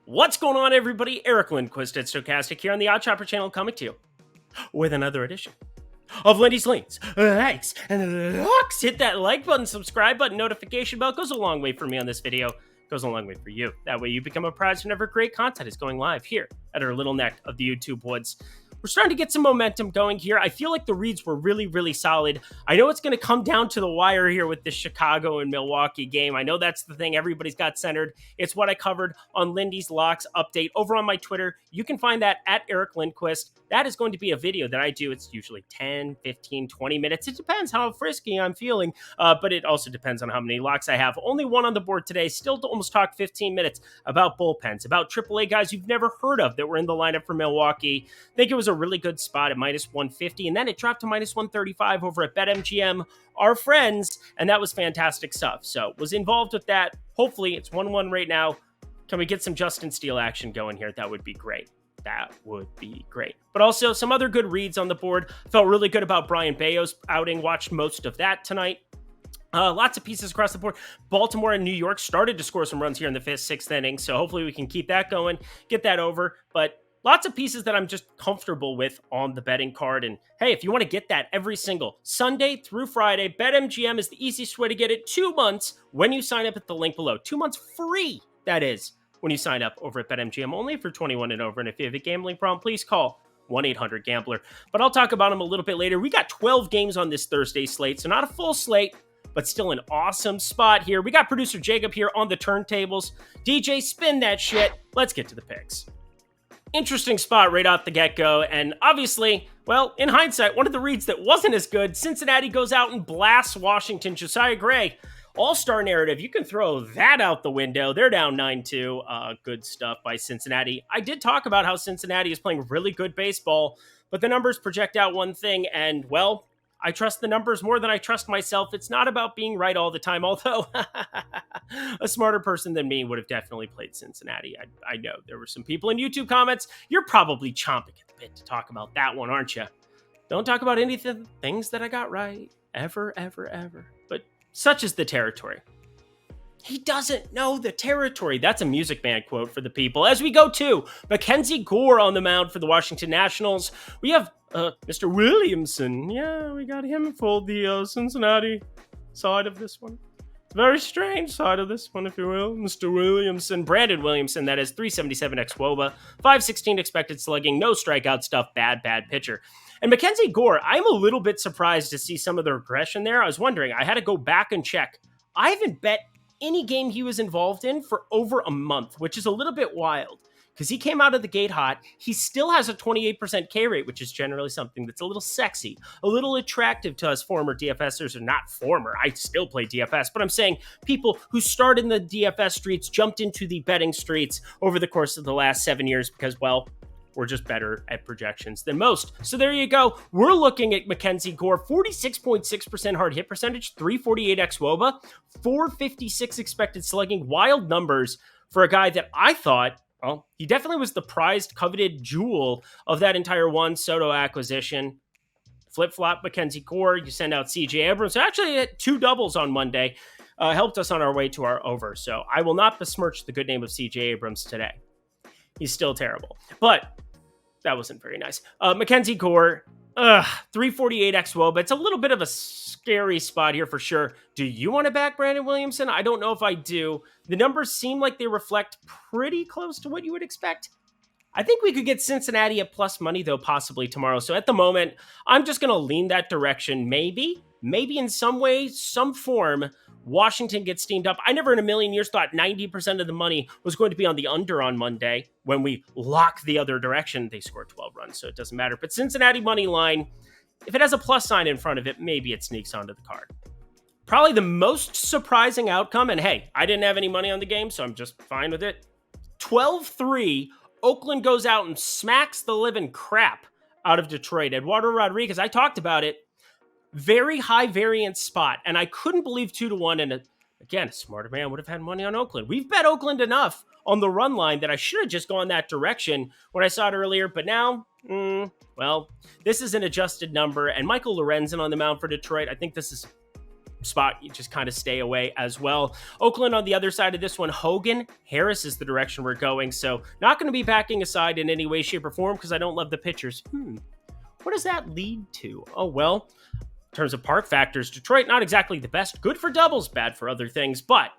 What's going on, everybody? Eric Lindquist at Stochastic here on the Odd Chopper channel, coming to you with another edition of Lindy's Links, Likes, and Looks. Hit that like button, subscribe button, notification bell. Goes a long way for me on this video. Goes a long way for you. That way you become a prize whenever great content is going live here at our little neck of the YouTube woods. We're starting to get some momentum going here. I feel like the reads were really solid. I know it's going to come down to the wire here with the Chicago and Milwaukee game. I know that's the thing everybody's got centered. It's what I covered on Lindy's Locks update over on my Twitter. You can find that at Eric Lindquist. That is going to be a video that I do. It's usually 10, 15, 20 minutes. It depends how frisky I'm feeling, but it also depends on how many locks I have. Only one on the board today. Still to almost talk 15 minutes about bullpens, about AAA guys you've never heard of that were in the lineup for Milwaukee. I think it was a really good spot at minus 150, and then it dropped to minus 135 over at BetMGM, our friends, and that was fantastic stuff. So was involved with that. Hopefully it's 1-1 right now. Can we get some Justin Steele action going here? That would be great. That would be great. But also some other good reads on the board. Felt really good about Brian Bayo's outing. Watched most of that tonight. Lots of pieces across the board. Baltimore and New York started to score some runs here in the 5th, 6th inning. So hopefully we can keep that going, get that over. But lots of pieces that I'm just comfortable with on the betting card. And hey, if you want to get that every single Sunday through Friday, BetMGM is the easiest way to get it. 2 months when you sign up at the link below. 2 months free, that is, when you sign up over at BetMGM, only if you're 21 and over. And if you have a gambling problem, please call 1-800-GAMBLER. But I'll talk about them a little bit later. We got 12 games on this Thursday slate, so not a full slate, but still an awesome spot here. We got producer Jacob here on the turntables. DJ, spin that shit. Let's get to the picks. Interesting spot right off the get-go, and obviously, well, in hindsight, one of the reads that wasn't as good. Cincinnati goes out and blasts Washington. Josiah Gray, all-star narrative, you can throw that out the window. They're down 9-2. Good stuff by Cincinnati. I did talk about how Cincinnati is playing really good baseball, but the numbers project out one thing, and, well, I trust the numbers more than I trust myself. It's not about being right all the time, although a smarter person than me would have definitely played Cincinnati. I know there were some people in YouTube comments. You're probably chomping at the bit to talk about that one, aren't you? Don't talk about anything, things that I got right, ever. But such is the territory. He doesn't know the territory. That's a Music Man quote for the people. As we go to Mackenzie Gore on the mound for the Washington Nationals, we have Mr. Williamson. Yeah, we got him for the Cincinnati side of this one. Very strange side of this one, if you will. Mr. Williamson, Brandon Williamson, that is 377 ex-WOBA, 516 expected slugging, no strikeout stuff, bad pitcher. And Mackenzie Gore, I'm a little bit surprised to see some of the regression there. I was wondering, I had to go back and check. I haven't bet any game he was involved in for over a month, which is a little bit wild because he came out of the gate hot. He still has a 28% K rate, which is generally something that's a little sexy, a little attractive to us former DFSers, or not former. I still play DFS, but I'm saying people who started in the DFS streets jumped into the betting streets over the course of the last 7 years because, well, we're just better at projections than most. So there you go. We're looking at Mackenzie Gore, 46.6% hard hit percentage, 348 ex-WOBA, 456 expected slugging. Wild numbers for a guy that I thought, well, he definitely was the prized, coveted jewel of that entire Juan Soto acquisition. Flip-flop Mackenzie Gore, you send out CJ Abrams. Actually, hit 2 doubles on Monday. Helped us on our way to our over. So I will not besmirch the good name of CJ Abrams today. He's still terrible. But that wasn't very nice. Mackenzie Gore, 348 ex-WOBA. It's a little bit of a scary spot here for sure. Do you want to back Brandon Williamson? I don't know if I do. The numbers seem like they reflect pretty close to what you would expect. I think we could get Cincinnati at plus money, though, possibly tomorrow. So at the moment, I'm just going to lean that direction. Maybe in some way, some form, Washington gets steamed up. I never in a million years thought 90% of the money was going to be on the under on Monday. When we lock the other direction, they scored 12 runs, so it doesn't matter. But Cincinnati money line, if it has a plus sign in front of it, maybe it sneaks onto the card. Probably the most surprising outcome, and hey, I didn't have any money on the game, so I'm just fine with it. 12-3, Oakland goes out and smacks the living crap out of Detroit. Eduardo Rodriguez, I talked about it. Very high variance spot, and I couldn't believe 2-1. And again, a smarter man would have had money on Oakland. We've bet Oakland enough on the run line that I should have just gone that direction when I saw it earlier. But now, well, this is an adjusted number, and Michael Lorenzen on the mound for Detroit. I think this is spot, you just kind of stay away as well. Oakland on the other side of this one, Hogan Harris is the direction we're going. So not going to be backing aside in any way, shape, or form because I don't love the pitchers. What does that lead to? Oh, well, in terms of park factors, Detroit, not exactly the best. Good for doubles, bad for other things. But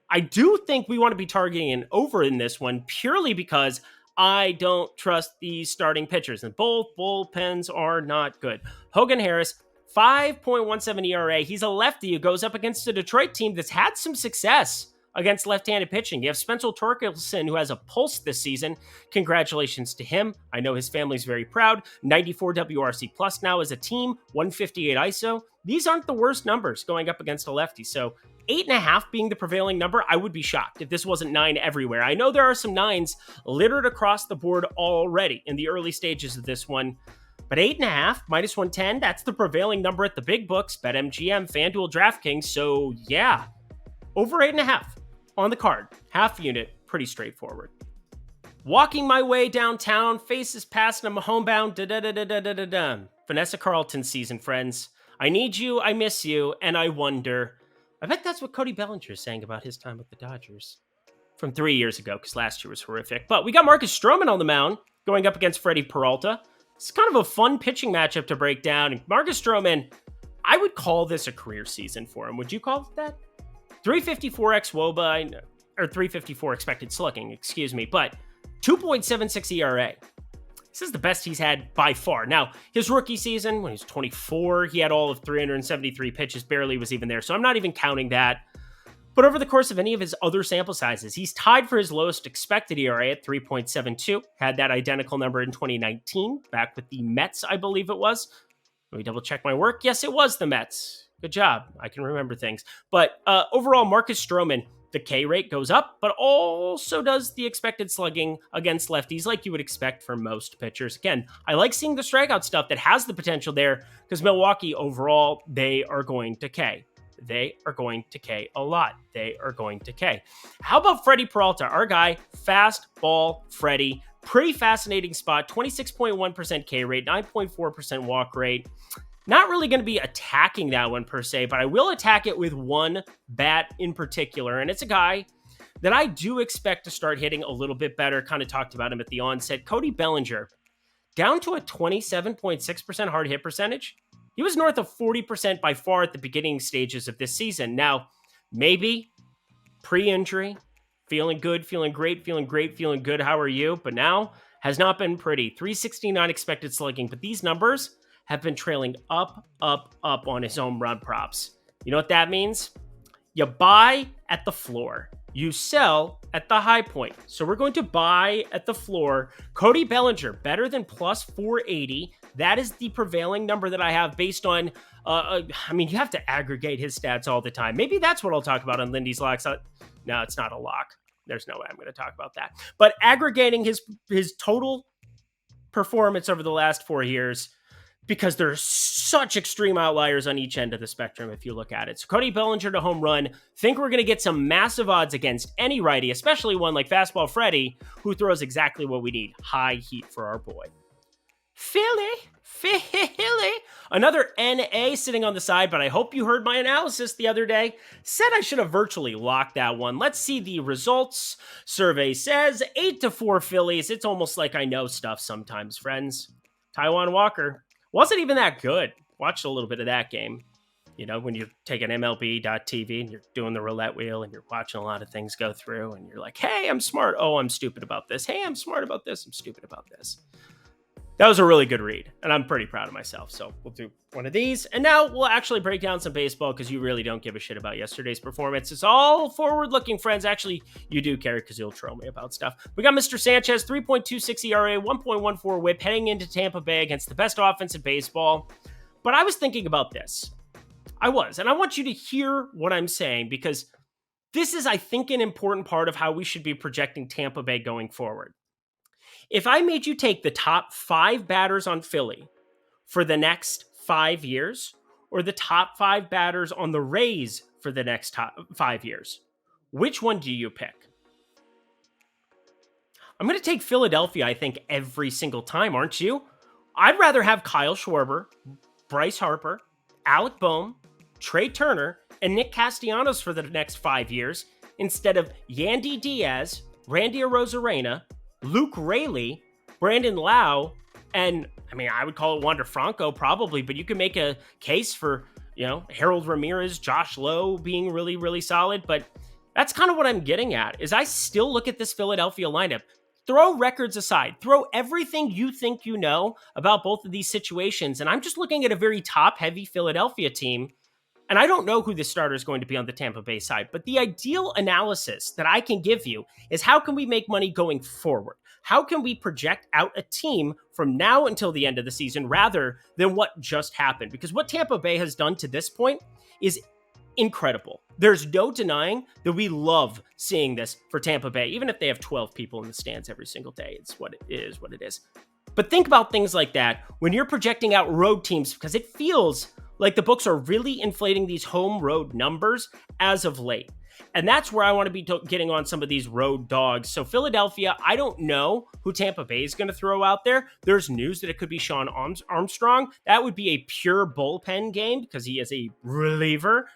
I do think we want to be targeting an over in this one purely because I don't trust these starting pitchers. And both bullpens are not good. Hogan Harris, 5.17 ERA. He's a lefty who goes up against a Detroit team that's had some success against left-handed pitching. You have Spencer Torkelson, who has a pulse this season. Congratulations to him. I know his family's very proud. 94 WRC plus now as a team, 158 ISO. These aren't the worst numbers going up against a lefty. So 8.5 being the prevailing number, I would be shocked if this wasn't 9 everywhere. I know there are some 9s littered across the board already in the early stages of this one. But 8.5, minus 110, that's the prevailing number at the big books, BetMGM, FanDuel, DraftKings. So yeah, over 8.5 on the card. Half unit, pretty straightforward. Walking my way downtown, faces past and I'm homebound. Vanessa Carlton season, friends. I need you, I miss you, and I wonder. I bet that's what Cody Bellinger is saying about his time with the Dodgers from 3 years ago, because last year was horrific. But we got Marcus Stroman on the mound going up against Freddie Peralta. It's kind of a fun pitching matchup to break down. And Marcus Stroman, I would call this a career season for him. Would you call it that? 354 xWOBA, or 354 expected slugging, excuse me, but 2.76 ERA. This is the best he's had by far. Now, his rookie season, when he was 24, he had all of 373 pitches, barely was even there, so I'm not even counting that. But over the course of any of his other sample sizes, he's tied for his lowest expected ERA at 3.72. Had that identical number in 2019, back with the Mets, I believe it was. Let me double check my work. Yes, it was the Mets. Good job. I can remember things. But overall, Marcus Stroman, the K rate goes up, but also does the expected slugging against lefties like you would expect from most pitchers. Again, I like seeing the strikeout stuff that has the potential there because Milwaukee overall, they are going to K. They are going to K a lot. They are going to K. How about Freddie Peralta, our guy, fastball Freddie? Pretty fascinating spot, 26.1% K rate, 9.4% walk rate. Not really going to be attacking that one per se, but I will attack it with one bat in particular, and it's a guy that I do expect to start hitting a little bit better. Kind of talked about him at the onset. Cody Bellinger, down to a 27.6% hard hit percentage. He was north of 40% by far at the beginning stages of this season. Now, maybe pre-injury, feeling good, feeling great, feeling great, feeling good. How are you? But now has not been pretty. 369 expected slugging, but these numbers have been trailing up on his home run props. You know what that means? You buy at the floor. You sell at the high point. So we're going to buy at the floor. Cody Bellinger, better than plus 480. That is the prevailing number that I have based on, you have to aggregate his stats all the time. Maybe that's what I'll talk about on Lindy's Locks. No, it's not a lock. There's no way I'm going to talk about that. But aggregating his total performance over the last 4 years, because there's such extreme outliers on each end of the spectrum if you look at it. So Cody Bellinger to home run, think we're going to get some massive odds against any righty, especially one like Fastball Freddie, who throws exactly what we need, high heat for our boy. Philly, another NA sitting on the side, but I hope you heard my analysis the other day. Said I should have virtually locked that one. Let's see the results. Survey says 8-4 Phillies. It's almost like I know stuff sometimes, friends. Taijuan Walker wasn't even that good. Watched a little bit of that game. You know, when you take an MLB.TV and you're doing the roulette wheel and you're watching a lot of things go through and you're like, hey, I'm smart. Oh, I'm stupid about this. Hey, I'm smart about this. I'm stupid about this. That was a really good read, and I'm pretty proud of myself. So we'll do one of these. And now we'll actually break down some baseball because you really don't give a shit about yesterday's performance. It's all forward-looking, friends. Actually, you do care because you'll troll me about stuff. We got Mr. Sanchez, 3.26 ERA, 1.14 whip, heading into Tampa Bay against the best offense in baseball. But I was thinking about this. And I want you to hear what I'm saying because this is, I think, an important part of how we should be projecting Tampa Bay going forward. If I made you take the top 5 batters on Philly for the next 5 years, or the top 5 batters on the Rays for the next 5 years, which one do you pick? I'm going to take Philadelphia, I think, every single time, aren't you? I'd rather have Kyle Schwarber, Bryce Harper, Alec Bohm, Trey Turner, and Nick Castellanos for the next 5 years instead of Yandy Diaz, Randy Arozarena, Luke Raley, Brandon Lau, and I would call it Wander Franco probably, but you can make a case for, Harold Ramirez, Josh Lowe being really, really solid. But that's kind of what I'm getting at, is I still look at this Philadelphia lineup. Throw records aside, throw everything you think you know about both of these situations, and I'm just looking at a very top-heavy Philadelphia team, and I don't know who the starter is going to be on the Tampa Bay side, but the ideal analysis that I can give you is how can we make money going forward? How can we project out a team from now until the end of the season rather than what just happened? Because what Tampa Bay has done to this point is incredible. There's no denying that we love seeing this for Tampa Bay, even if they have 12 people in the stands every single day. It's what it is. But think about things like that when you're projecting out road teams, because it feels like the books are really inflating these home road numbers as of late. And that's where I want to be getting on some of these road dogs. So Philadelphia, I don't know who Tampa Bay is going to throw out there. There's news that it could be Sean Armstrong. That would be a pure bullpen game because he is a reliever.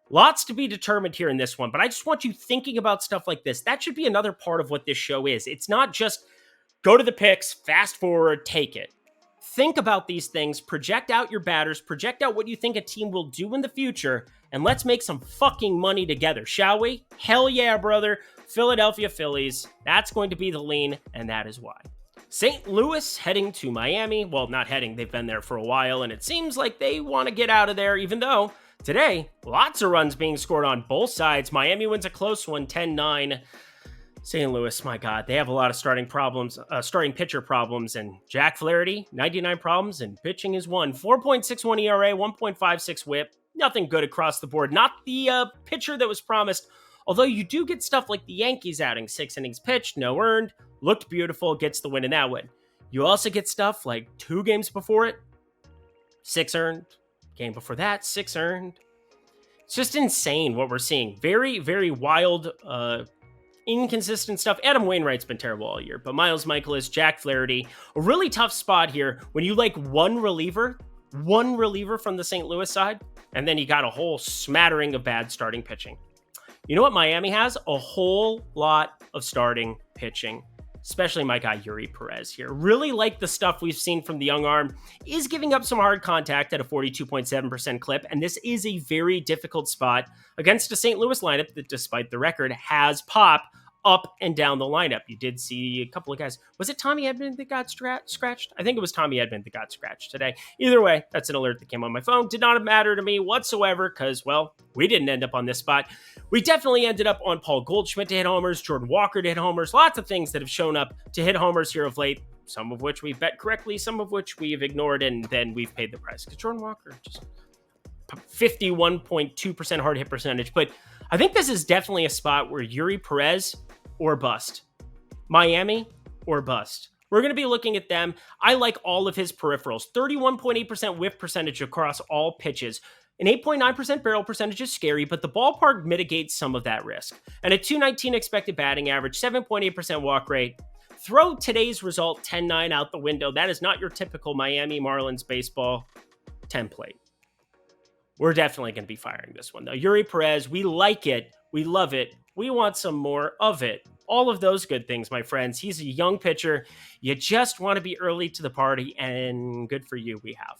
Lots to be determined here in this one, but I just want you thinking about stuff like this. That should be another part of what this show is. It's not just go to the picks, fast forward, take it. Think about these things, project out your batters, project out what you think a team will do in the future, and let's make some fucking money together, shall we? Hell yeah, brother. Philadelphia Phillies. That's going to be the lean, and that is why. St. Louis heading to Miami. Well, not heading. They've been there for a while, and it seems like they want to get out of there, even though today, lots of runs being scored on both sides. Miami wins a close one, 10-9. St. Louis, my God, they have a lot of starting pitcher problems, and Jack Flaherty, 99 problems, and pitching is one. 4.61 ERA, 1.56 whip, nothing good across the board. Not the pitcher that was promised, although you do get stuff like the Yankees outing, 6 innings pitched, no earned, looked beautiful, gets the win in that win. You also get stuff like 2 games before it, 6 earned, game before that, 6 earned. It's just insane what we're seeing. Very, very wild, inconsistent stuff. Adam Wainwright's been terrible all year, but Miles Michaelis, Jack Flaherty, a really tough spot here when you like one reliever from the St. Louis side, and then you got a whole smattering of bad starting pitching. You know what Miami has? A whole lot of starting pitching, especially my guy Yuri Perez here. Really like the stuff we've seen from the young arm. Is giving up some hard contact at a 42.7% clip, and this is a very difficult spot against a St. Louis lineup that, despite the record, has pop up and down the lineup. You did see a couple of guys. Was it Tommy Edman that got scratched? I think it was Tommy Edman that got scratched today. Either way, that's an alert that came on my phone. Did not matter to me whatsoever because, well, we didn't end up on this spot. We definitely ended up on Paul Goldschmidt to hit homers, Jordan Walker to hit homers, lots of things that have shown up to hit homers here of late, some of which we've bet correctly, some of which we've ignored, and then we've paid the price. Because Jordan Walker, just 51.2% hard hit percentage. But I think this is definitely a spot where Yuri Perez or bust. Miami or bust. We're going to be looking at them. I like all of his peripherals. 31.8% whiff percentage across all pitches. An 8.9% barrel percentage is scary, but the ballpark mitigates some of that risk. And a 219 expected batting average, 7.8% walk rate. Throw today's result 10-9 out the window. That is not your typical Miami Marlins baseball template. We're definitely going to be firing this one, though. Yuri Perez, we like it. We love it. We want some more of it. All of those good things, my friends. He's a young pitcher. You just want to be early to the party, and good for you, we have.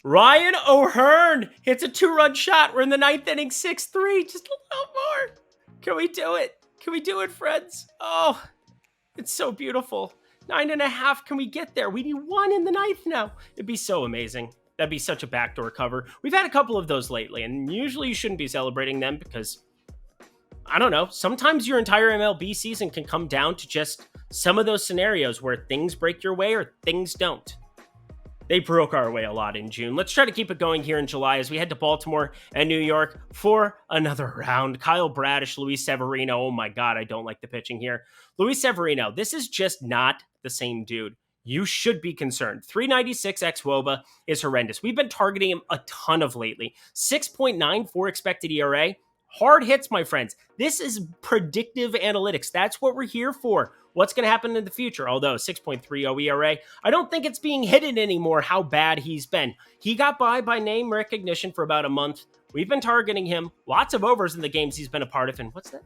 Ryan O'Hearn hits a 2-run shot. We're in the 9th inning, 6-3. Just a little more. Can we do it? Can we do it, friends? Oh, it's so beautiful. 9.5. Can we get there? We need 1 in the 9th now. It'd be so amazing. That'd be such a backdoor cover. We've had a couple of those lately, and usually you shouldn't be celebrating them because, I don't know, sometimes your entire MLB season can come down to just some of those scenarios where things break your way or things don't. They broke our way a lot in June. Let's try to keep it going here in July as we head to Baltimore and New York for another round. Kyle Bradish, Luis Severino. Oh my God, I don't like the pitching here. Luis Severino, this is just not the same dude. You should be concerned. 396 xWOBA is horrendous. We've been targeting him a ton of lately. 6.94 expected ERA. Hard hits, my friends. This is predictive analytics. That's what we're here for. what's going to happen in the future. Although 6.30 ERA, I don't think it's being hidden anymore how bad he's been. He got by name recognition for about a month. We've been targeting him. Lots of overs in the games he's been a part of. And what's that?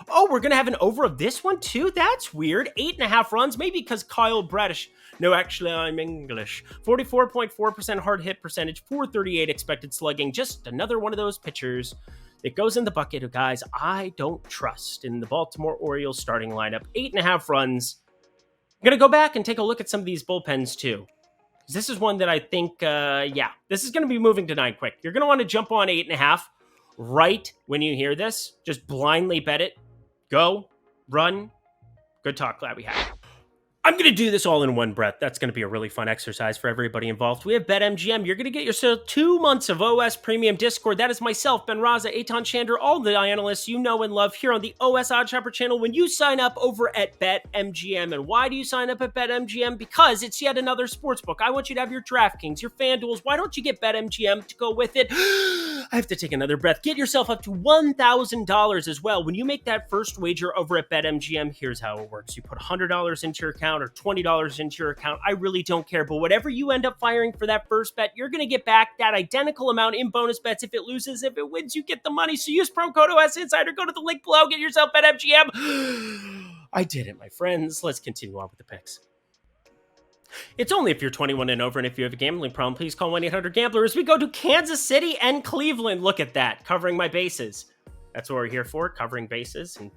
Oh, we're going to have an over of this one too? That's weird. 8.5 runs, maybe because Kyle Bradish. No, actually, I'm English. 44.4% hard hit percentage, 438 expected slugging. Just another one of those pitchers that goes in the bucket of guys I don't trust in the Baltimore Orioles starting lineup. 8.5 runs. I'm going to go back and take a look at some of these bullpens too. This is one that I think, this is going to be moving to 9 quick. You're going to want to jump on 8.5 right when you hear this. Just blindly bet it. Go, run. Good talk. Glad we had it. I'm going to do this all in one breath. That's going to be a really fun exercise for everybody involved. We have BetMGM. You're going to get yourself 2 months of OS Premium Discord. That is myself, Ben Raza, Eitan Shander, all the analysts you know and love here on the OS Oddshopper channel when you sign up over at BetMGM. And why do you sign up at BetMGM? Because it's yet another sportsbook. I want you to have your DraftKings, your FanDuels. Why don't you get BetMGM to go with it? I have to take another breath. Get yourself up to $1,000 as well. When you make that first wager over at BetMGM, here's how it works. You put $100 into your account or $20 into your account. I really don't care. But whatever you end up firing for that first bet, you're going to get back that identical amount in bonus bets if it loses. If it wins, you get the money. So use promo code OSInsider. Go to the link below. Get yourself BetMGM. I did it, my friends. Let's continue on with the picks. It's only if you're 21 and over, and if you have a gambling problem, please call 1-800-GAMBLER as we go to Kansas City and Cleveland. Look at that, covering my bases. That's what we're here for, covering bases, and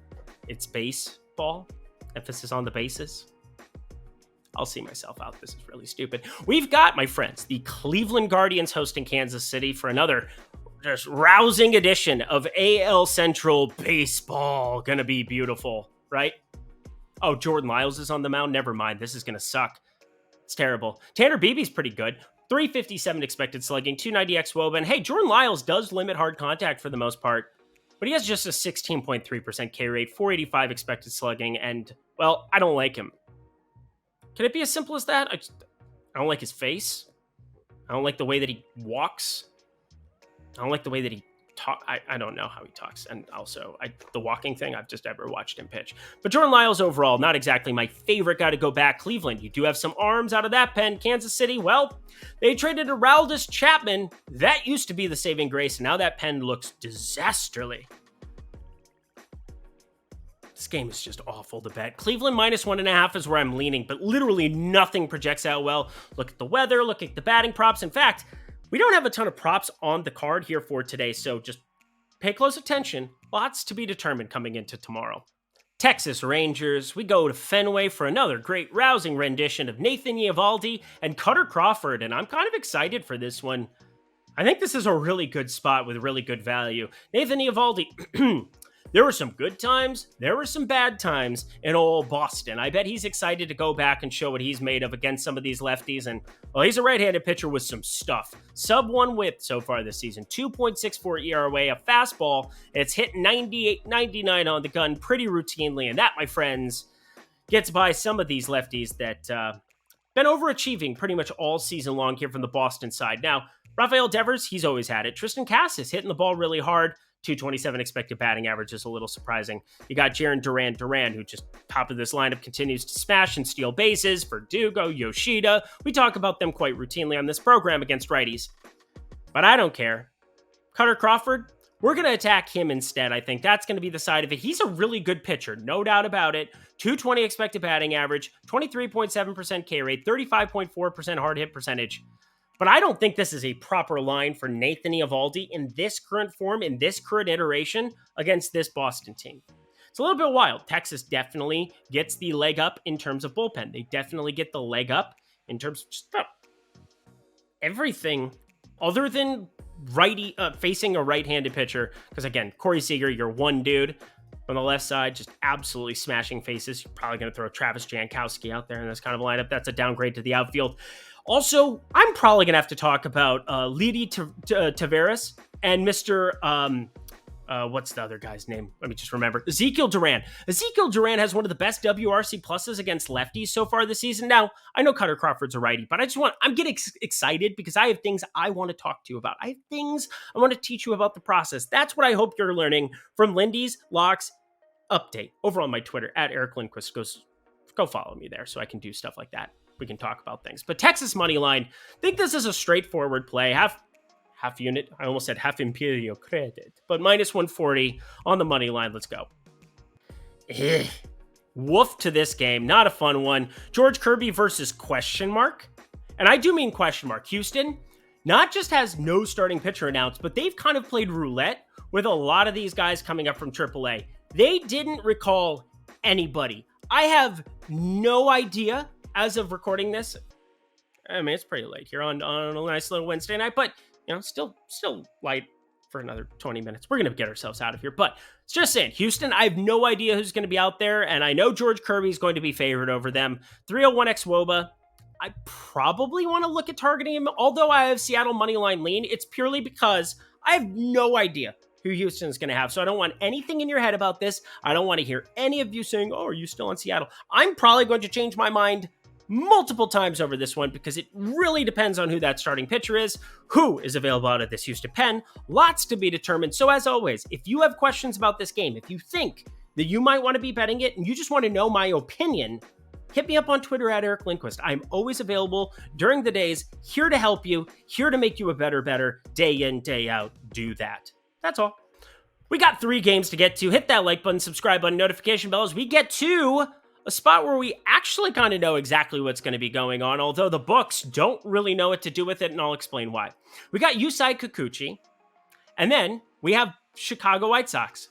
it's baseball. Emphasis on the bases. I'll see myself out. This is really stupid. We've got, my friends, the Cleveland Guardians hosting Kansas City for another just rousing edition of AL Central baseball. Gonna be beautiful, right? Oh, Jordan Lyles is on the mound. Never mind. This is gonna suck. It's terrible. Tanner Beebe's pretty good. 357 expected slugging, 290 xWOBA. And hey, Jordan Lyles does limit hard contact for the most part, but he has just a 16.3% K rate, 485 expected slugging, and, well, I don't like him. Can it be as simple as that? I don't like his face. I don't like the way that he walks. I don't like the way that he talks. I don't know how he talks. And also, the walking thing, I've just never watched him pitch. But Jordan Lyles overall, not exactly my favorite guy to go back. Cleveland, you do have some arms out of that pen. Kansas City, well, they traded Aroldis Chapman. That used to be the saving grace, and now that pen looks disasterly. This game is just awful to bet. Cleveland -1.5 is where I'm leaning, but literally nothing projects out well. Look at the weather, look at the batting props. In fact, we don't have a ton of props on the card here for today, so just pay close attention. Lots to be determined coming into tomorrow. Texas Rangers, we go to Fenway for another great rousing rendition of Nathan Eovaldi and Cutter Crawford, and I'm kind of excited for this one. I think this is a really good spot with really good value. Nathan Eovaldi, there were some good times, there were some bad times in old Boston. I bet he's excited to go back and show what he's made of against some of these lefties. And, well, he's a right-handed pitcher with some stuff. Sub-1 whip so far this season, 2.64 ERA, a fastball. It's hit 98, 99 on the gun pretty routinely. And that, my friends, gets by some of these lefties that been overachieving pretty much all season long here from the Boston side. Now, Rafael Devers, he's always had it. Tristan Casas hitting the ball really hard. 227 expected batting average is a little surprising. You got Jarren Duran, who just top of this lineup continues to smash and steal bases. Verdugo, Yoshida. We talk about them quite routinely on this program against righties. But I don't care. Cutter Crawford, we're going to attack him instead. I think that's going to be the side of it. He's a really good pitcher, no doubt about it. 220 expected batting average, 23.7% K rate, 35.4% hard hit percentage. But I don't think this is a proper line for Nathan Eovaldi in this current form, in this current iteration against this Boston team. It's a little bit wild. Texas definitely gets the leg up in terms of bullpen. They definitely get the leg up in terms of just everything other than facing a right-handed pitcher. Because again, Corey Seager, you're one dude on the left side, just absolutely smashing faces. You're probably going to throw Travis Jankowski out there in this kind of lineup. That's a downgrade to the outfield. Also, I'm probably going to have to talk about Lindy Taveras and Mr. What's the other guy's name? Let me just remember. Ezekiel Duran. Ezekiel Duran has one of the best WRC pluses against lefties so far this season. Now, I know Cutter Crawford's a righty, but I'm getting excited because I have things I want to talk to you about. I have things I want to teach you about the process. That's what I hope you're learning from Lindy's Locks update over on my Twitter at Eric Lindquist. Go follow me there so I can do stuff like that. We can talk about things. But Texas money line, I think this is a straightforward play. Half unit. I almost said half Imperio credit, but minus 140 on the money line. Let's go. Woof to this game. Not a fun one. George Kirby versus question mark. And I do mean question mark. Houston not just has no starting pitcher announced, but they've kind of played roulette with a lot of these guys coming up from AAA. They didn't recall anybody. I have no idea as of recording this. I mean, it's pretty late here on a nice little Wednesday night, but still light for another 20 minutes. We're going to get ourselves out of here, but it's just saying, Houston, I have no idea who's going to be out there, and I know George Kirby is going to be favored over them. 301x WOBA. I probably want to look at targeting him, although I have Seattle moneyline lean. It's purely because I have no idea who Houston is going to have, so I don't want anything in your head about this. I don't want to hear any of you saying, oh, are you still on Seattle? I'm probably going to change my mind multiple times over this one because it really depends on who that starting pitcher is, who is available out of this Houston pen. Lots to be determined. So as always, if you have questions about this game, if you think that you might want to be betting it and you just want to know my opinion, hit me up on Twitter at Eric Lindquist. I'm always available during the days, here to help you, here to make you a better, day in, day out. Do that. That's all. We got 3 games to get to. Hit that like button, subscribe button, notification bell as we get to a spot where we actually kind of know exactly what's going to be going on, although the books don't really know what to do with it, and I'll explain why. We got Yusei Kikuchi, and then we have Chicago White Sox.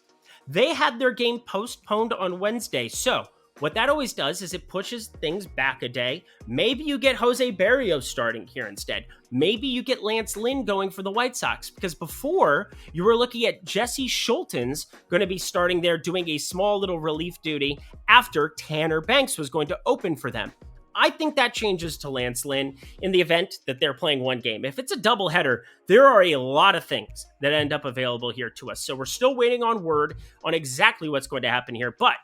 They had their game postponed on Wednesday, so what that always does is it pushes things back a day. Maybe you get Jose Barrios starting here instead. Maybe you get Lance Lynn going for the White Sox, because before you were looking at Jesse Schulten's going to be starting there doing a small little relief duty after Tanner Banks was going to open for them. I think that changes to Lance Lynn in the event that they're playing one game. If it's a doubleheader, there are a lot of things that end up available here to us. So we're still waiting on word on exactly what's going to happen here, but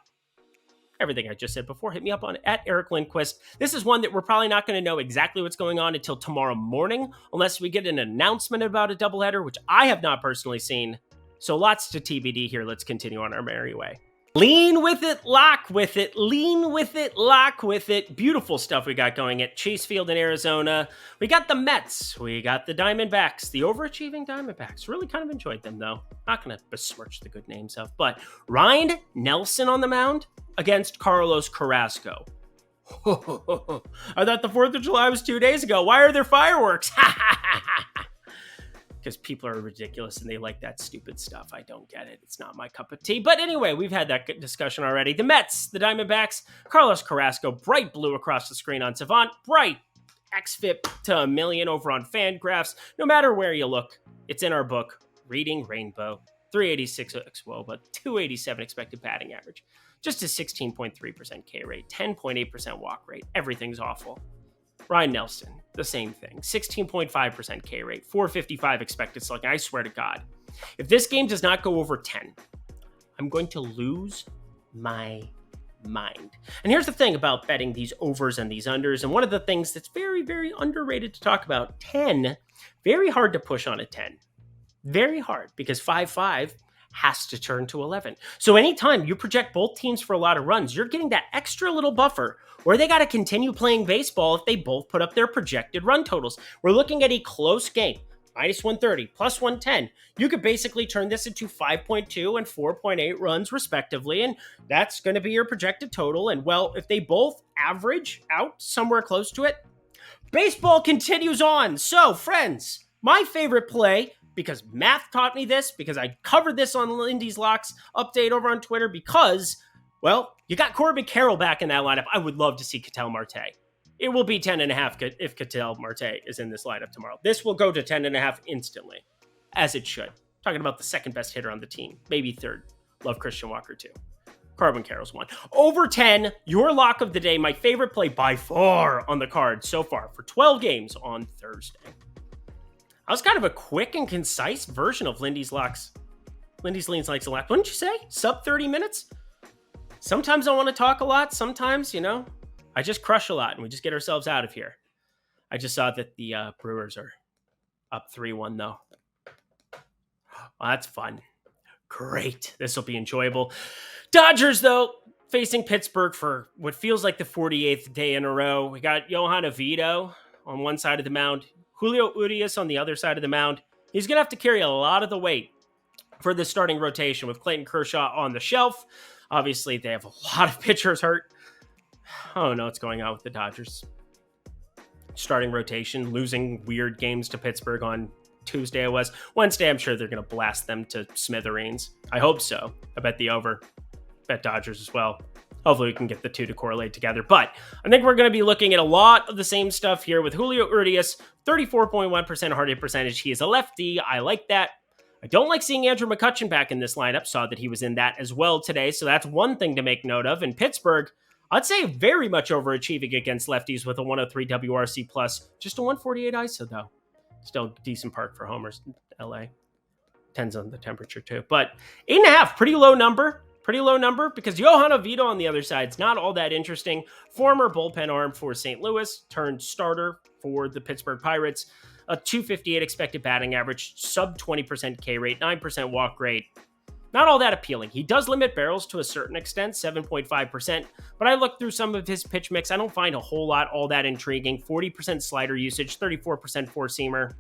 everything I just said before, hit me up on at Eric Lindquist. This is one that we're probably not going to know exactly what's going on until tomorrow morning, unless we get an announcement about a doubleheader, which I have not personally seen. So lots to TBD here. Let's continue on our merry way. Lean with it, lock with it, lean with it, lock with it. Beautiful stuff we got going at Chase Field in Arizona. We got the Mets. We got the Diamondbacks, the overachieving Diamondbacks. Really kind of enjoyed them, though. Not going to besmirch the good names of, but Ryan Nelson on the mound against Carlos Carrasco. I thought the 4th of July was 2 days ago. Why are there fireworks? Because people are ridiculous and they like that stupid stuff. I don't get it. It's not my cup of tea. But anyway, we've had that discussion already. The Mets, the Diamondbacks, Carlos Carrasco, bright blue across the screen on Savant, bright XFIP to 1,000,000 over on Fangraphs. No matter where you look, it's in our book, Reading Rainbow. 386 xWOBA, 287 expected batting average. Just a 16.3% K rate, 10.8% walk rate. Everything's awful. Ryan Nelson, the same thing. 16.5% K rate, 455 expected slugging. I swear to God, if this game does not go over 10, I'm going to lose my mind. And here's the thing about betting these overs and these unders, and one of the things that's very, very underrated to talk about, 10, very hard to push on a 10. Very hard, because 5-5 has to turn to 11. So anytime you project both teams for a lot of runs, you're getting that extra little buffer where they got to continue playing baseball if they both put up their projected run totals. We're looking at a close game, minus 130, plus 110. You could basically turn this into 5.2 and 4.8 runs respectively, and that's going to be your projected total. And well, if they both average out somewhere close to it, baseball continues on. So friends, my favorite play, because math taught me this, because I covered this on Lindy's Locks update over on Twitter, because, well, you got Corbin Carroll back in that lineup. I would love to see Ketel Marte. It will be 10.5 if Ketel Marte is in this lineup tomorrow. This will go to 10.5 instantly, as it should. Talking about the second best hitter on the team, maybe third. Love Christian Walker too. Corbin Carroll's one. Over 10, your lock of the day, my favorite play by far on the card so far for 12 games on Thursday. That was kind of a quick and concise version of Lindy's Locks. Lindy's Leans Likes a Lot. Wouldn't you say? Sub 30 minutes? Sometimes I want to talk a lot. Sometimes, I just crush a lot and we just get ourselves out of here. I just saw that the Brewers are up 3-1 though. Well, that's fun. Great. This will be enjoyable. Dodgers, though, facing Pittsburgh for what feels like the 48th day in a row. We got Johan Oviedo on one side of the mound, Julio Urias on the other side of the mound. He's going to have to carry a lot of the weight for the starting rotation with Clayton Kershaw on the shelf. Obviously, they have a lot of pitchers hurt. I don't know what's going on with the Dodgers starting rotation, losing weird games to Pittsburgh on Tuesday. It was Wednesday. I'm sure they're going to blast them to smithereens. I hope so. I bet the over. Bet Dodgers as well. Hopefully we can get the two to correlate together. But I think we're going to be looking at a lot of the same stuff here with Julio Urias, 34.1% hard hit percentage. He is a lefty. I like that. I don't like seeing Andrew McCutchen back in this lineup. Saw that he was in that as well today. So that's one thing to make note of. In Pittsburgh, I'd say very much overachieving against lefties with a 103 WRC plus. Just a 148 ISO though. Still decent park for homers in LA. Depends on the temperature too. But 8.5, pretty low number. Pretty low number because Johan Oviedo on the other side is not all that interesting. Former bullpen arm for St. Louis, turned starter for the Pittsburgh Pirates. A 258 expected batting average, sub 20% K rate, 9% walk rate. Not all that appealing. He does limit barrels to a certain extent, 7.5%, but I looked through some of his pitch mix. I don't find a whole lot all that intriguing. 40% slider usage, 34% four-seamer.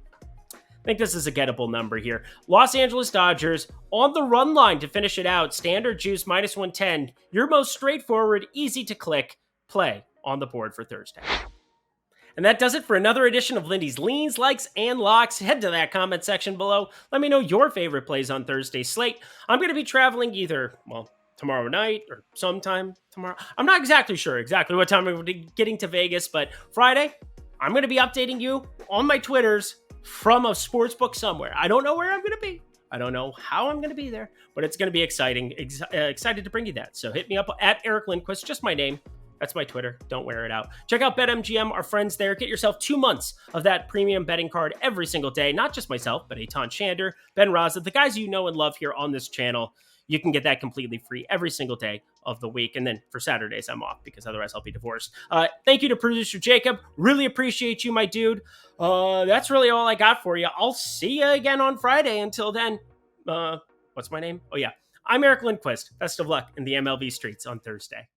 I think this is a gettable number here. Los Angeles Dodgers on the run line to finish it out. Standard juice, minus 110. Your most straightforward, easy to click play on the board for Thursday. And that does it for another edition of Lindy's Leans, Likes, and Locks. Head to that comment section below. Let me know your favorite plays on Thursday's slate. I'm going to be traveling either, tomorrow night or sometime tomorrow. I'm not exactly sure exactly what time I'm going to be getting to Vegas, but Friday, I'm going to be updating you on my Twitters from a sports book somewhere. I don't know where I'm going to be. I don't know how I'm going to be there, but it's going to be exciting. Excited to bring you that. So hit me up at Eric Lindquist, just my name. That's my Twitter. Don't wear it out. Check out BetMGM, our friends there. Get yourself 2 months of that premium betting card every single day. Not just myself, but Eitan Shander, Ben Raza, the guys you know and love here on this channel. You can get that completely free every single day of the week. And then for Saturdays, I'm off because otherwise I'll be divorced. Thank you to producer Jacob. Really appreciate you, my dude. That's really all I got for you. I'll see you again on Friday. Until then, what's my name? Oh, yeah. I'm Eric Lindquist. Best of luck in the MLB streets on Thursday.